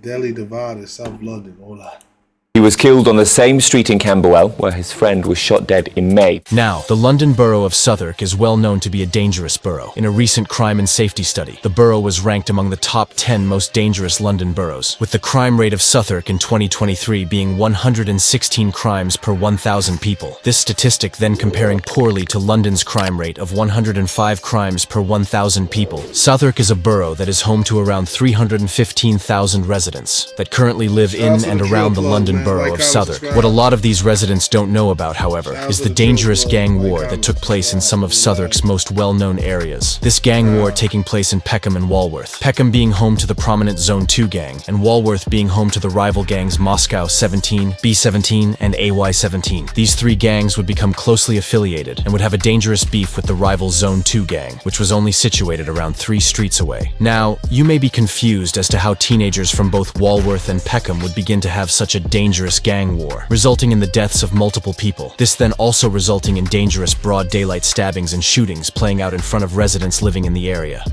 Delhi divided South London, hola. He was killed on the same street in Camberwell where his friend was shot dead in May. Now, the London borough of Southwark is well known to be a dangerous borough. In a recent crime and safety study, the borough was ranked among the top 10 most dangerous London boroughs, with the crime rate of Southwark in 2023 being 116 crimes per 1,000 people. This statistic then comparing poorly to London's crime rate of 105 crimes per 1,000 people. Southwark is a borough that is home to around 315,000 residents that currently live in and around the London borough of Southwark. What a lot of these residents don't know about, however, is the dangerous gang war that took place in some of Southwark's most well-known areas. This gang war taking place in Peckham and Walworth. Peckham being home to the prominent Zone 2 gang, and Walworth being home to the rival gangs Moscow 17, B17, and AY17. These three gangs would become closely affiliated and would have a dangerous beef with the rival Zone 2 gang, which was only situated around 3 streets away. Now, you may be confused as to how teenagers from both Walworth and Peckham would begin to have such a dangerous gang war, resulting in the deaths of multiple people. This then also resulting in dangerous broad daylight stabbings and shootings playing out in front of residents living in the area.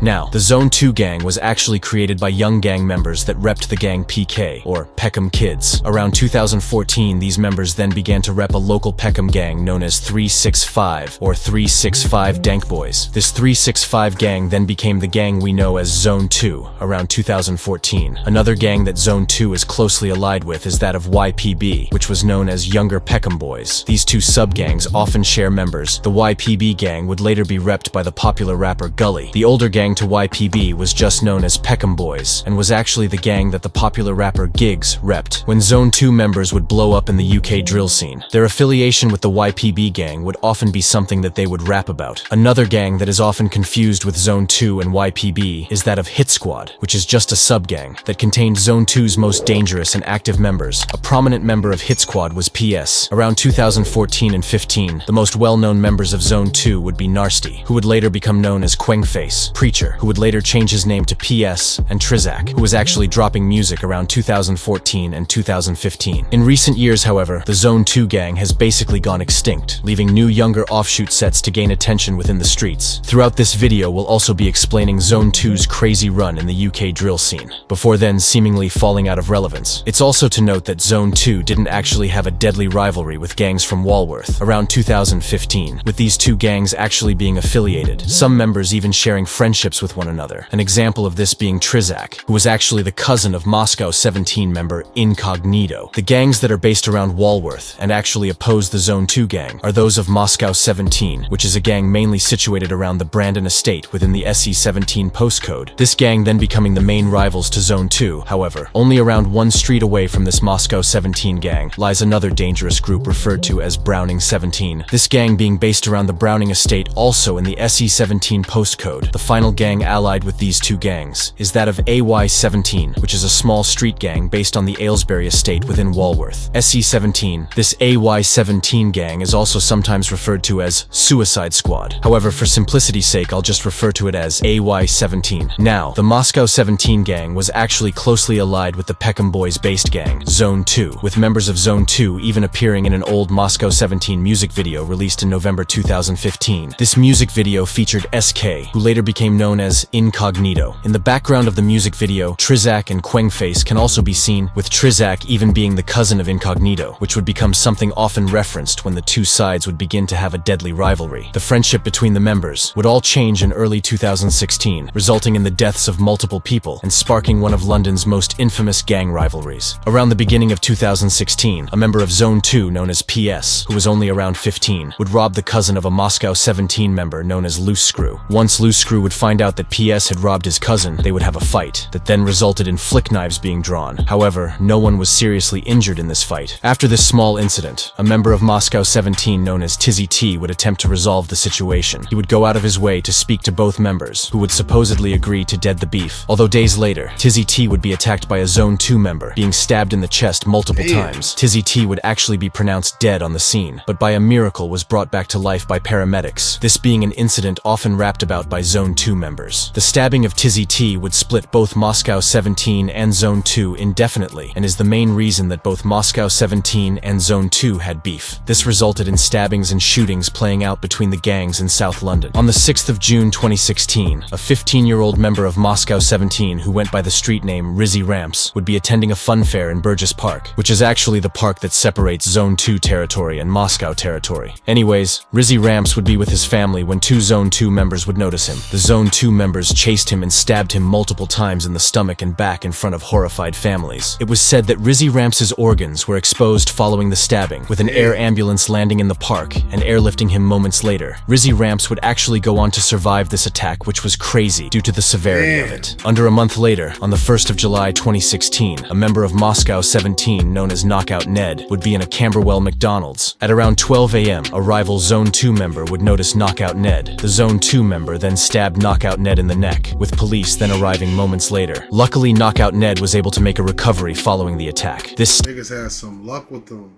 Now, the Zone 2 gang was actually created by young gang members that repped the gang PK, or Peckham Kids. Around 2014, these members then began to rep a local Peckham gang known as 365, or 365 Dank Boys. This 365 gang then became the gang we know as Zone 2, around 2014. Another gang that Zone 2 is closely allied with is that of YPB, which was known as Younger Peckham Boys. These two sub-gangs often share members. The YPB gang would later be repped by the popular rapper Gully. The older gang to YPB was just known as Peckham Boys, and was actually the gang that the popular rapper Giggs repped when Zone 2 members would blow up in the UK drill scene. Their affiliation with the YPB gang would often be something that they would rap about. Another gang that is often confused with Zone 2 and YPB is that of Hit Squad, which is just a sub-gang that contained Zone 2's most dangerous and active members. A prominent member of Hit Squad was PS. Around 2014 and 15, the most well-known members of Zone 2 would be Narsty, who would later become known as Quengface, Preacher, who would later change his name to PS, and Trizak, who was actually dropping music around 2014 and 2015. In recent years, however, the Zone 2 gang has basically gone extinct, leaving new younger offshoot sets to gain attention within the streets. Throughout this video, we'll also be explaining Zone 2's crazy run in the UK drill scene, before then seemingly falling out of relevance. It's also to note that Zone 2 didn't actually have a deadly rivalry with gangs from Walworth around 2015, with these two gangs actually being affiliated, some members even sharing friendships with one another. An example of this being Trizak, who was actually the cousin of Moscow 17 member Incognito. The gangs that are based around Walworth and actually oppose the Zone 2 gang are those of Moscow 17, which is a gang mainly situated around the Brandon estate within the SE17 postcode. This gang then becoming the main rivals to Zone 2. However, only around 1 street away from this Moscow 17 gang lies another dangerous group referred to as Browning 17. This gang being based around the Browning estate also in the SE17 postcode. The final gang allied with these two gangs is that of AY17, which is a small street gang based on the Aylesbury estate within Walworth. SE17. This AY17 gang is also sometimes referred to as Suicide Squad. However, for simplicity's sake, I'll just refer to it as AY17. Now, the Moscow 17 gang was actually closely allied with the Peckham Boys based gang, Zone 2, with members of Zone 2 even appearing in an old Moscow 17 music video released in November 2015. This music video featured SK, who later became known as Incognito. In the background of the music video, Trizak and Quengface can also be seen, with Trizak even being the cousin of Incognito, which would become something often referenced when the two sides would begin to have a deadly rivalry. The friendship between the members would all change in early 2016, resulting in the deaths of multiple people and sparking one of London's most infamous gang rivalries. Around the beginning of 2016, a member of Zone 2 known as PS, who was only around 15, would rob the cousin of a Moscow 17 member known as Loose Screw. Once Loose Screw would find out that PS had robbed his cousin, they would have a fight that then resulted in flick knives being drawn. However, no one was seriously injured in this fight. After this small incident, a member of Moscow 17 known as Tizzy T would attempt to resolve the situation. He would go out of his way to speak to both members, who would supposedly agree to dead the beef. Although days later, Tizzy T would be attacked by a Zone 2 member, being stabbed in the chest multiple times. Tizzy T would actually be pronounced dead on the scene, but by a miracle was brought back to life by paramedics, this being an incident often rapped about by Zone 2 members. members. The stabbing of Tizzy T would split both Moscow 17 and Zone 2 indefinitely, and is the main reason that both Moscow 17 and Zone 2 had beef. This resulted in stabbings and shootings playing out between the gangs in South London. On the 6th of June 2016, a 15-year-old member of Moscow 17 who went by the street name Rizzy Ramps would be attending a fun fair in Burgess Park, which is actually the park that separates Zone 2 territory and Moscow territory. Anyways, Rizzy Ramps would be with his family when two Zone 2 members would notice him. The Zone 2 members chased him and stabbed him multiple times in the stomach and back in front of horrified families. It was said that Rizzy Ramps' organs were exposed following the stabbing, with an air ambulance landing in the park and airlifting him moments later. Rizzy Ramps would actually go on to survive this attack, which was crazy due to the severity of it. Under a month later, on the 1st of July 2016, a member of Moscow 17 known as Knockout Ned would be in a Camberwell McDonald's. At around 12 a.m., a rival Zone 2 member would notice Knockout Ned. The Zone 2 member then stabbed Knockout Ned in the neck, with police then arriving moments later. Luckily, Knockout Ned was able to make a recovery following the attack. Niggas had some luck with them.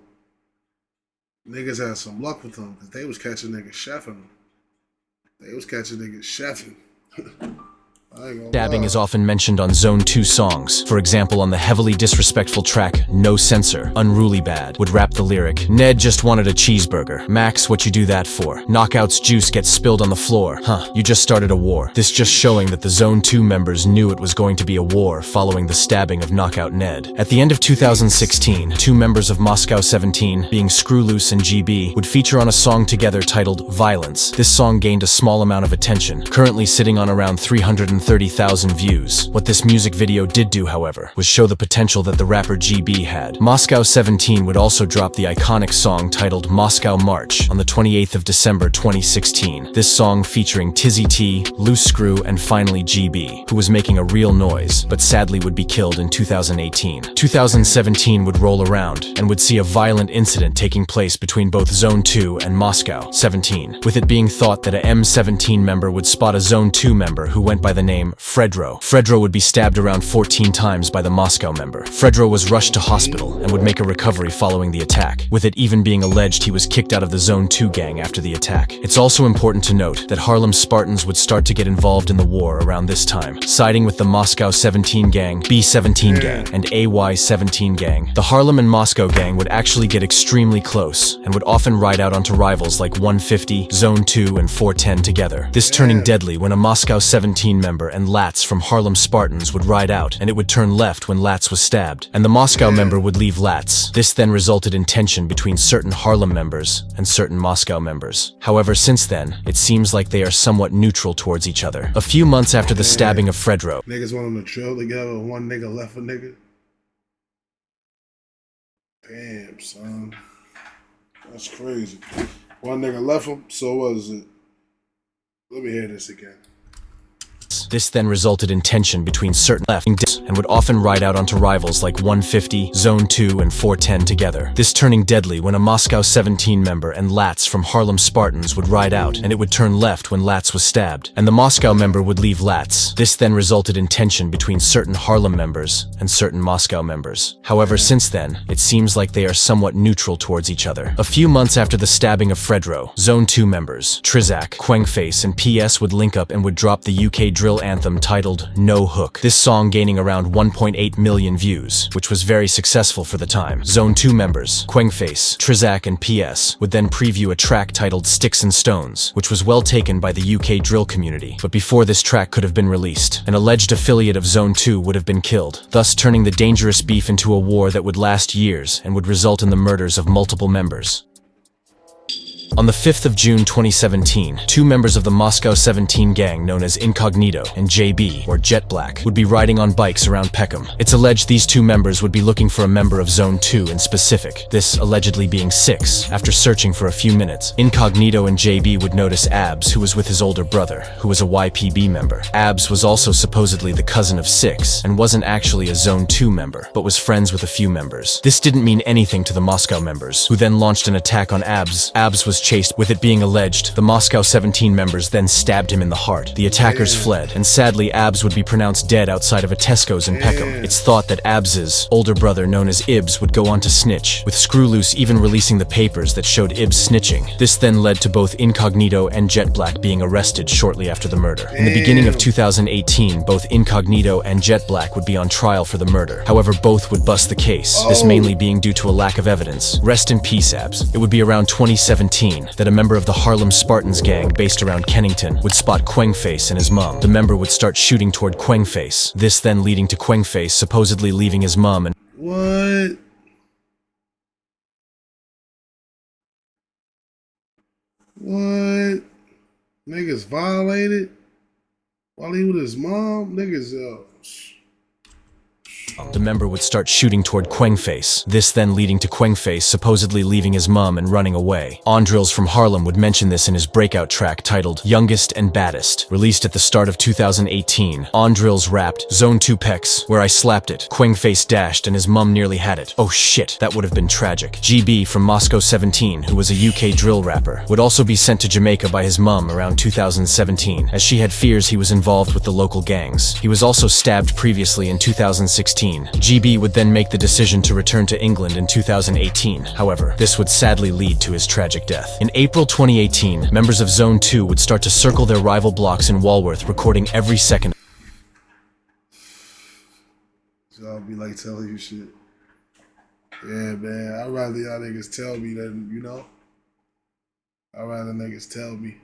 Niggas had some luck with them, because they was catching niggas chefing them. They was catching niggas chefing. Stabbing is often mentioned on Zone 2 songs. For example, on the heavily disrespectful track No Censor, Unruly Bad would rap the lyric, "Ned just wanted a cheeseburger. Max, what you do that for? Knockout's juice gets spilled on the floor. Huh, you just started a war." This just showing that the Zone 2 members knew it was going to be a war following the stabbing of Knockout Ned. At the end of 2016, two members of Moscow 17, being Screwloose and GB, would feature on a song together titled Violence. This song gained a small amount of attention, currently sitting on around 330,000 views. What this music video did do, however, was show the potential that the rapper GB had. Moscow 17 would also drop the iconic song titled Moscow March on the 28th of December 2016. This song featuring Tizzy T, Loose Screw, and finally GB, who was making a real noise, but sadly would be killed in 2018. 2017 would roll around, and would see a violent incident taking place between both Zone 2 and Moscow 17, with it being thought that a M17 member would spot a Zone 2 member who went by the name Fredro. Fredro would be stabbed around 14 times by the Moscow member. Fredro was rushed to hospital and would make a recovery following the attack, with it even being alleged he was kicked out of the Zone 2 gang after the attack. It's also important to note that Harlem Spartans would start to get involved in the war around this time, siding with the Moscow 17 gang, B17 gang, and AY17 gang. The Harlem and Moscow gang would actually get extremely close, and would often ride out onto rivals like 150, Zone 2, and 410 together. This turning deadly when a Moscow 17 member and Lats from Harlem Spartans would ride out, and it would turn left when Lats was stabbed, and the Moscow member would leave Lats. This then resulted in tension between certain Harlem members and certain Moscow members. However, since then, it seems like they are somewhat neutral towards each other. A few months after the stabbing of Fredro, niggas want them to chill together, one nigga left a nigga. Damn, son. That's crazy. One nigga left him, so what is it? Let me hear this again. this then resulted in tension between certain left and would often ride out onto rivals like 150, Zone 2, and 410 together. This turning deadly when a Moscow 17 member and Lats from Harlem Spartans would ride out, and it would turn left when Lats was stabbed, and the Moscow member would leave Lats. This then resulted in tension between certain Harlem members and certain Moscow members. However, since then, it seems like they are somewhat neutral towards each other. A few months after the stabbing of Fredro, Zone 2 members, Trizak, Quengface, and PS would link up and would drop the UK drill anthem titled No Hook. This song gaining around 1.8 million views, which was very successful for the time. Zone 2 members, Quengface, Trizak, and PS would then preview a track titled Sticks and Stones, which was well taken by the UK drill community. But before this track could have been released, an alleged affiliate of Zone 2 would have been killed, thus turning the dangerous beef into a war that would last years and would result in the murders of multiple members. On the 5th of June 2017, two members of the Moscow 17 gang known as Incognito and JB, or Jet Black, would be riding on bikes around Peckham. It's alleged these two members would be looking for a member of Zone 2 in specific, this allegedly being Six. After searching for a few minutes, Incognito and JB would notice Abs, who was with his older brother, who was a YPB member. Abs was also supposedly the cousin of Six, and wasn't actually a Zone 2 member, but was friends with a few members. This didn't mean anything to the Moscow members, who then launched an attack on Abs. Abs was chased, with it being alleged the Moscow 17 members then stabbed him in the heart. The attackers fled, and sadly Abs would be pronounced dead outside of a Tesco's in Peckham. It's thought that Abs's older brother, known as Ibs, would go on to snitch, with Screwloose even releasing the papers that showed Ibs snitching. This then led to both Incognito and Jet Black being arrested shortly after the murder. In the beginning of 2018, both Incognito and Jet Black would be on trial for the murder. However, both would bust the case, this mainly being due to a lack of evidence. Rest in peace, Abs. It would be around 2017 that a member of the Harlem Spartans gang based around Kennington would spot Quengface and his mum. The member would start shooting toward Quengface, this then leading to Quengface supposedly leaving his mum and— What? What? Niggas violated while he with his mom? Niggas, the member would start shooting toward Quengface, this then leading to Quengface supposedly leaving his mum and running away. Andrills from Harlem would mention this in his breakout track titled Youngest and Baddest. Released at the start of 2018, Andrills rapped, "Zone 2 pecs, where I slapped it. Quengface dashed and his mum nearly had it. Oh shit, that would have been tragic." GB from Moscow 17, who was a UK drill rapper, would also be sent to Jamaica by his mum around 2017, as she had fears he was involved with the local gangs. He was also stabbed previously in 2016. GB would then make the decision to return to England in 2018. However, this would sadly lead to his tragic death. In April 2018, members of Zone 2 would start to circle their rival blocks in Walworth, recording every second. I'll be like telling you shit. Yeah, man. I'd rather y'all niggas tell me than, you know? I'd rather niggas tell me.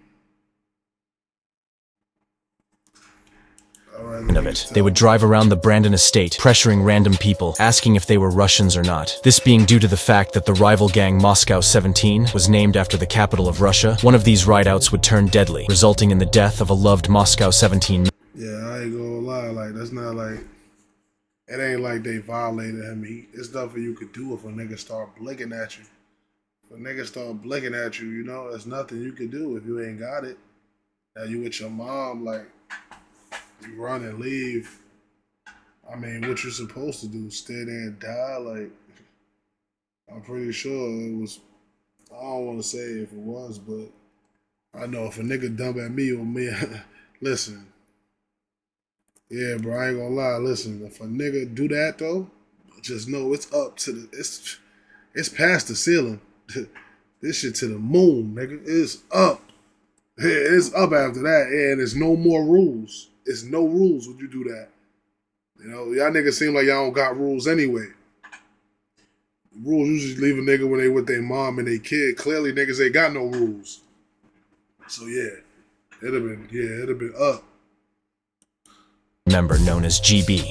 Of it. They would drive around the Brandon estate, pressuring random people, asking if they were Russians or not. This being due to the fact that the rival gang Moscow 17 was named after the capital of Russia. One of these rideouts would turn deadly, resulting in the death of a loved Moscow 17. Yeah, I ain't gonna lie, like, that's not like, it ain't like they violated him. It's nothing you could do if a nigga start blinking at you. If a nigga start blinking at you, you know, there's nothing you can do if you ain't got it. Now you with your mom, like, you run and leave. I mean, what you supposed to do? Stay there and die? Like, I'm pretty sure it was, I don't want to say if it was, but I know if a nigga dump at me or me, listen. Yeah, bro, I ain't gonna lie. Listen, if a nigga do that though, just know it's up to the, it's past the ceiling. This shit to the moon, nigga. It's up. It's up after that, and there's no more rules. It's no rules when you do that. You know, y'all niggas seem like y'all don't got rules anyway. Rules usually leave a nigga when they with their mom and their kid. Clearly, niggas ain't got no rules. So yeah, it'd have been up. Member known as GB.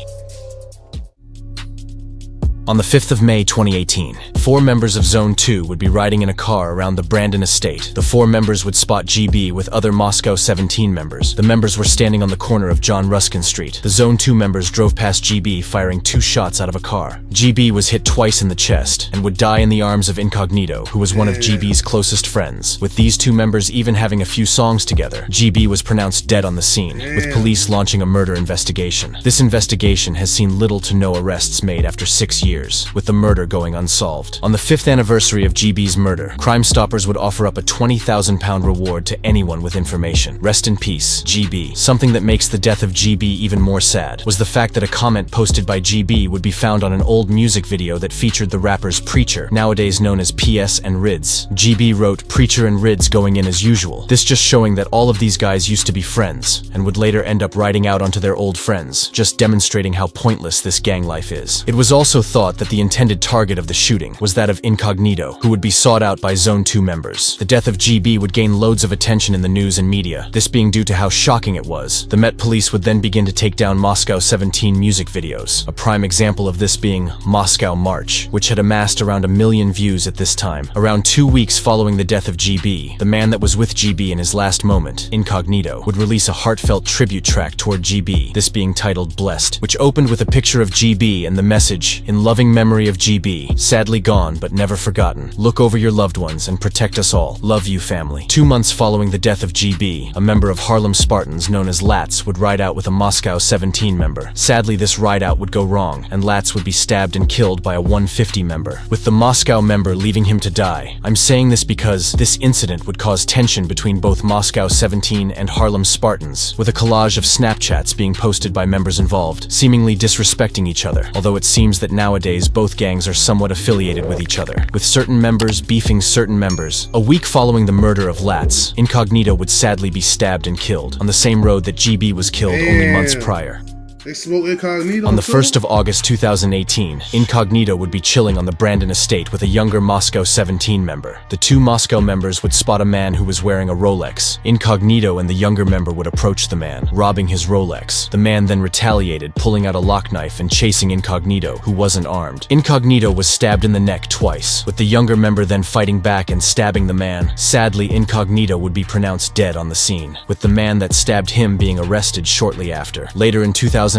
On the 5th of May 2018, 4 members of Zone 2 would be riding in a car around the Brandon estate. The 4 members would spot GB with other Moscow 17 members. The members were standing on the corner of John Ruskin Street. The Zone 2 members drove past GB, firing 2 shots out of a car. GB was hit twice in the chest and would die in the arms of Incognito, who was one of GB's closest friends. With these 2 members even having a few songs together, GB was pronounced dead on the scene, with police launching a murder investigation. This investigation has seen little to no arrests made after 6 years. With the murder going unsolved. On the 5th anniversary of GB's murder, Crime Stoppers would offer up a £20,000 reward to anyone with information. Rest in peace, GB. Something that makes the death of GB even more sad was the fact that a comment posted by GB would be found on an old music video that featured the rappers Preacher, nowadays known as PS and Rids. GB wrote Preacher and Rids going in as usual. This just showing that all of these guys used to be friends, and would later end up riding out onto their old friends, just demonstrating how pointless this gang life is. It was also thought that the intended target of the shooting was that of Incognito, who would be sought out by Zone 2 members. The death of GB would gain loads of attention in the news and media, this being due to how shocking it was. The Met Police would then begin to take down Moscow 17 music videos, a prime example of this being Moscow March, which had amassed around 1 million views at this time. Around 2 weeks following the death of GB, the man that was with GB in his last moment, Incognito, would release a heartfelt tribute track toward GB, this being titled Blessed, which opened with a picture of GB and the message, "In love Loving memory of GB, sadly gone but never forgotten. Look over your loved ones and protect us all. Love you, family. 2 months following the death of GB, a member of Harlem Spartans known as Lats would ride out with a Moscow 17 member. Sadly, this ride out would go wrong, and Lats would be stabbed and killed by a 150 member, with the Moscow member leaving him to die. I'm saying this because this incident would cause tension between both Moscow 17 and Harlem Spartans, with a collage of Snapchats being posted by members involved, seemingly disrespecting each other, although it seems that nowadays both gangs are somewhat affiliated with each other, with certain members beefing certain members. A week following the murder of Lats, Incognito would sadly be stabbed and killed, on the same road that GB was killed only months prior. They smoke Incognito On the too? 1st of August 2018, Incognito would be chilling on the Brandon estate with a younger Moscow 17 member. The 2 Moscow members would spot a man who was wearing a Rolex. Incognito and the younger member would approach the man, robbing his Rolex. The man then retaliated, pulling out a lock knife and chasing Incognito, who wasn't armed. Incognito was stabbed in the neck twice, with the younger member then fighting back and stabbing the man. Sadly, Incognito would be pronounced dead on the scene, with the man that stabbed him being arrested shortly after. Later in 2019,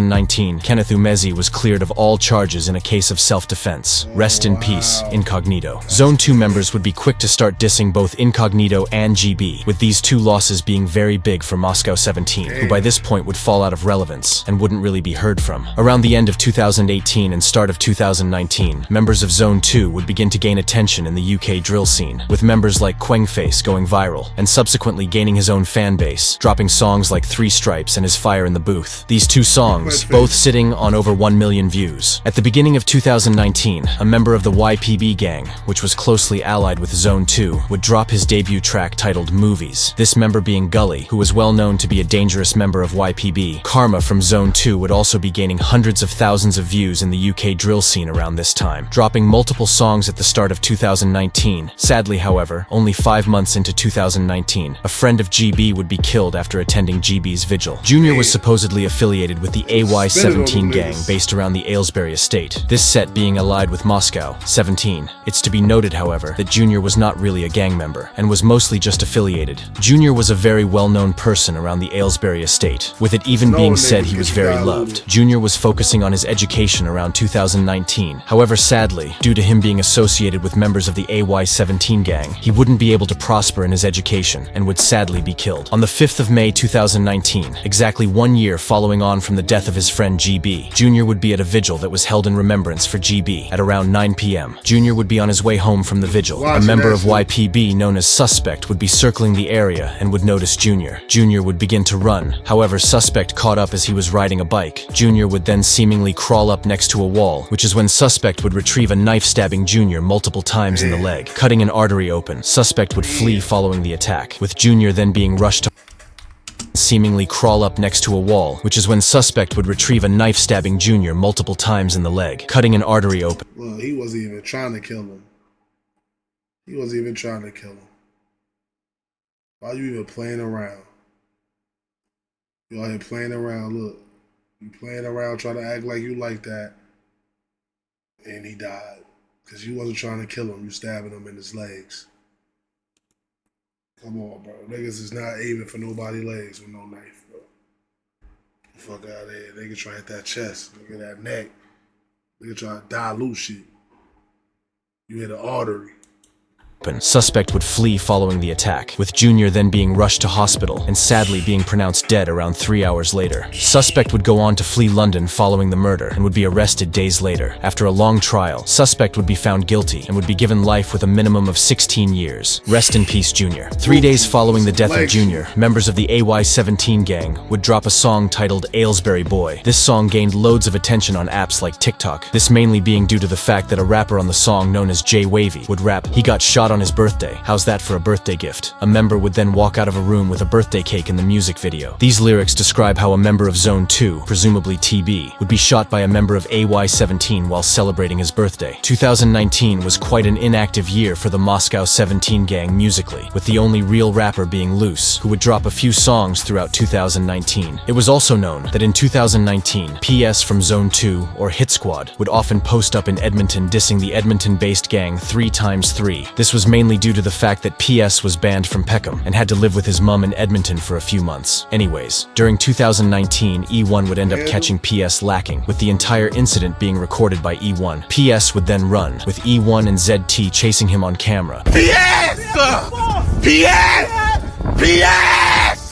Kenneth Umezi was cleared of all charges in a case of self-defense. Rest in peace, Incognito. Zone 2 members would be quick to start dissing both Incognito and GB, with these 2 losses being very big for Moscow 17, who by this point would fall out of relevance and wouldn't really be heard from. Around the end of 2018 and start of 2019, members of Zone 2 would begin to gain attention in the UK drill scene, with members like Quengface going viral, and subsequently gaining his own fan base, dropping songs like 3 Stripes and His Fire in the Booth. These 2 songs, both sitting on over 1 million views. At the beginning of 2019, a member of the YPB gang, which was closely allied with Zone 2, would drop his debut track titled Movies. This member being Gully, who was well known to be a dangerous member of YPB. Karma from Zone 2 would also be gaining hundreds of thousands of views in the UK drill scene around this time, dropping multiple songs at the start of 2019. Sadly, however, only 5 months into 2019, a friend of GB would be killed after attending GB's vigil. Junior was supposedly affiliated with the AY-17 gang based around the Aylesbury estate, this set being allied with Moscow 17. It's to be noted, however, that Junior was not really a gang member, and was mostly just affiliated. Junior was a very well-known person around the Aylesbury estate, with it even being said he was very loved. Junior was focusing on his education around 2019. However, sadly, due to him being associated with members of the AY-17 gang, he wouldn't be able to prosper in his education, and would sadly be killed. On the 5th of May 2019, exactly 1 year following on from the death of his friend GB, Junior would be at a vigil that was held in remembrance for GB at around 9 p.m. Junior would be on his way home from the vigil. A member of YPB known as Suspect would be circling the area and would notice Junior. Junior would begin to run. However, Suspect caught up as he was riding a bike. Junior would then seemingly crawl up next to a wall, which is when Suspect would retrieve a knife, stabbing Junior multiple times in the leg, cutting an artery open. Suspect would flee following the attack, with Junior then being rushed to seemingly crawl up next to a wall, which is when Suspect would retrieve a knife, stabbing Junior multiple times in the leg, cutting an artery open. Well, he wasn't even trying to kill him. He wasn't even trying to kill him. Why are you even playing around? You out here playing around, look. You playing around trying to act like you like that. And he died. Because you wasn't trying to kill him, you stabbing him in his legs. Come on, bro. Niggas is not aiming for nobody's legs with no knife, bro. Fuck out of here. Nigga try to hit that chest. Look at that neck. Nigga try to dilute shit. You hit an artery. Suspect would flee following the attack, with Junior then being rushed to hospital and sadly being pronounced dead around 3 hours later. Suspect would go on to flee London following the murder and would be arrested days later. After a long trial, Suspect would be found guilty and would be given life with a minimum of 16 years. Rest in peace, Junior. 3 days following the death of Junior, members of the AY-17 gang would drop a song titled Aylesbury Boy. This song gained loads of attention on apps like TikTok, this mainly being due to the fact that a rapper on the song known as Jay Wavy would rap, "He got shot on his birthday. How's that for a birthday gift?" A member would then walk out of a room with a birthday cake in the music video. These lyrics describe how a member of Zone 2, presumably TB, would be shot by a member of AY-17 while celebrating his birthday. 2019 was quite an inactive year for the Moscow 17 gang musically, with the only real rapper being Loose, who would drop a few songs throughout 2019. It was also known that in 2019, PS from Zone 2, or Hit Squad, would often post up in Edmonton dissing the Edmonton-based gang 3x3. This was was mainly due to the fact that PS was banned from Peckham and had to live with his mum in Edmonton for a few months. Anyways, during 2019, E1 would end up catching PS lacking, with the entire incident being recorded by E1. PS would then run, with E1 and ZT chasing him on camera. PS! PS! PS!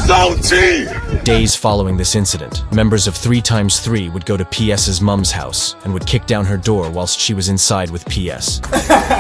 Zone T! Days following this incident, members of 3x3 would go to PS's mum's house and would kick down her door whilst she was inside with PS.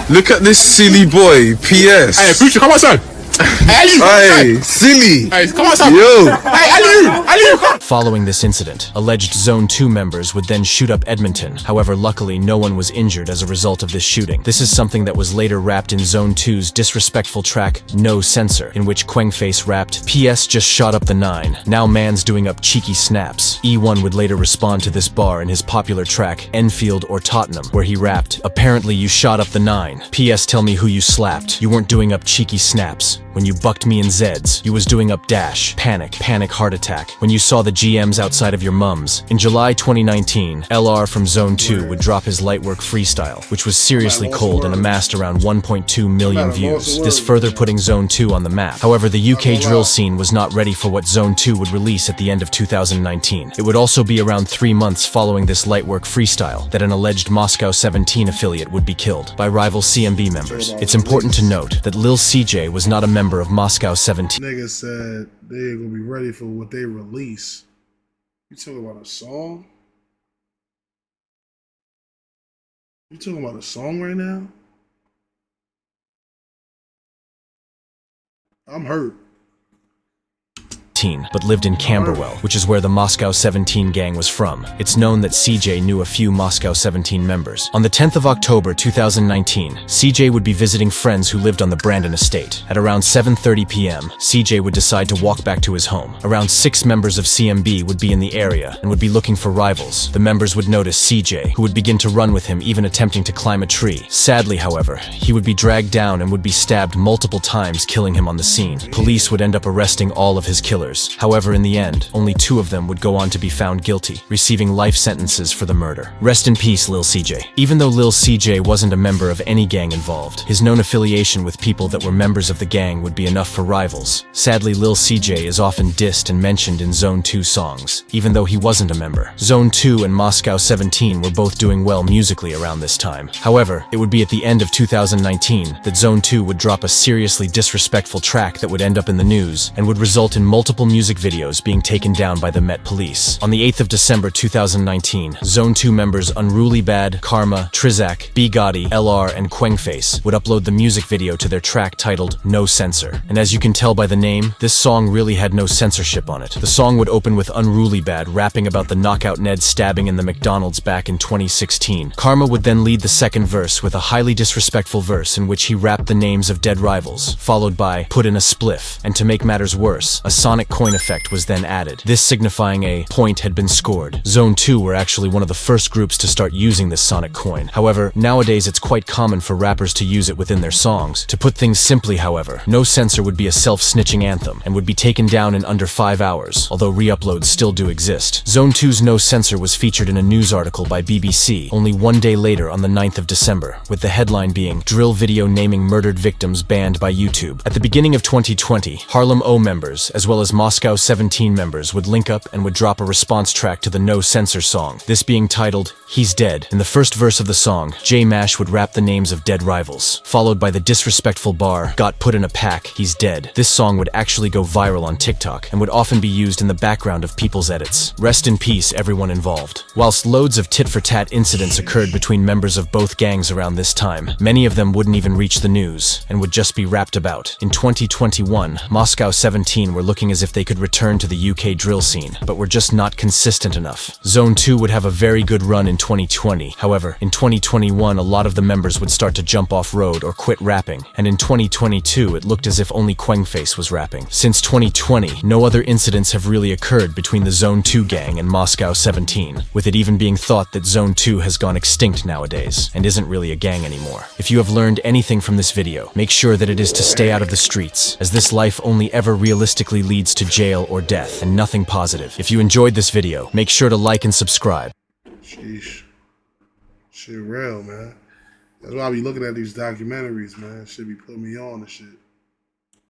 Look at this silly boy, PS. Hey, Future, come outside. Hey, silly. Hey, come outside. Yo. Hey, Aliu, come. Following this incident, alleged Zone 2 members would then shoot up Edmonton. However, luckily, no one was injured as a result of this shooting. This is something that was later wrapped in Zone 2's disrespectful track, No Censor, in which Quengface rapped, PS just shot up the 9. Now man's doing up cheeky snaps. E1 would later respond to this bar in his popular track, Enfield or Tottenham, where he rapped, apparently you shot up the 9. PS tell me who you slapped. You weren't doing up cheeky snaps. When you bucked me in Zeds, you was doing up dash, panic, heart attack. When you saw the GMs outside of your mums. In July 2019, LR from Zone 2 would drop his Lightwork freestyle, which was seriously cold and amassed around 1.2 million views. This further putting Zone 2 on the map. However, the UK drill scene was not ready for what Zone 2 would release at the end of 2019. It would also be around 3 months following this Lightwork freestyle that an alleged Moscow 17 affiliate would be killed by rival CMB members. It's important to note that Lil CJ was not a member of Moscow 17. Niggas said they ain't gonna be ready for what they release. You talking about a song? You talking about a song right now? I'm hurt. But lived in Camberwell, which is where the Moscow 17 gang was from. It's known that CJ knew a few Moscow 17 members. On the 10th of October 2019, CJ would be visiting friends who lived on the Brandon estate. At around 7:30 p.m., CJ would decide to walk back to his home. Around 6 members of CMB would be in the area and would be looking for rivals. The members would notice CJ, who would begin to run with him, even attempting to climb a tree. Sadly, however, he would be dragged down and would be stabbed multiple times, killing him on the scene. Police would end up arresting all of his killers. However, in the end, only 2 of them would go on to be found guilty, receiving life sentences for the murder. Rest in peace, Lil CJ. Even though Lil CJ wasn't a member of any gang involved, his known affiliation with people that were members of the gang would be enough for rivals. Sadly, Lil CJ is often dissed and mentioned in Zone 2 songs, even though he wasn't a member. Zone 2 and Moscow 17 were both doing well musically around this time. However, it would be at the end of 2019 that Zone 2 would drop a seriously disrespectful track that would end up in the news and would result in multiple music videos being taken down by the Met Police. On the 8th of December 2019, Zone 2 members Unruly Bad, Karma, Trizak, B Gotti, LR, and Quengface would upload the music video to their track titled No Censor. And as you can tell by the name, this song really had no censorship on it. The song would open with Unruly Bad rapping about the Knockout Ned stabbing in the McDonald's back in 2016. Karma would then lead the second verse with a highly disrespectful verse in which he rapped the names of dead rivals, followed by Put in a Spliff. And to make matters worse, a sonic coin effect was then added, this signifying a point had been scored. Zone 2 were actually one of the first groups to start using this sonic coin. However, nowadays it's quite common for rappers to use it within their songs. To put things simply, however, No Censor would be a self-snitching anthem and would be taken down in under 5 hours, although re-uploads still do exist. Zone 2's No Censor was featured in a news article by BBC only 1 day later on the 9th of December, with the headline being Drill Video Naming Murdered Victims Banned by YouTube. At the beginning of 2020, Harlem O members, as well as Moscow 17 members would link up and would drop a response track to the No Censor song, this being titled He's Dead. In the first verse of the song, J Mash would rap the names of dead rivals, followed by the disrespectful bar, Got put in a pack, he's dead. This song would actually go viral on TikTok and would often be used in the background of people's edits. Rest in peace, everyone involved. Whilst loads of tit-for-tat incidents occurred between members of both gangs around this time, many of them wouldn't even reach the news and would just be rapped about. In 2021, Moscow 17 were looking as if they could return to the UK drill scene, but were just not consistent enough. Zone 2 would have a very good run in 2020. However, in 2021, a lot of the members would start to jump off road or quit rapping, and in 2022, it looked as if only Quengface was rapping. Since 2020, no other incidents have really occurred between the Zone 2 gang and Moscow 17, with it even being thought that Zone 2 has gone extinct nowadays, and isn't really a gang anymore. If you have learned anything from this video, make sure that it is to stay out of the streets, as this life only ever realistically leads to jail or death, and nothing positive. If you enjoyed this video, make sure to like and subscribe. Sheesh. Shit real, man. That's why I be looking at these documentaries, man. Shit be putting me on and shit.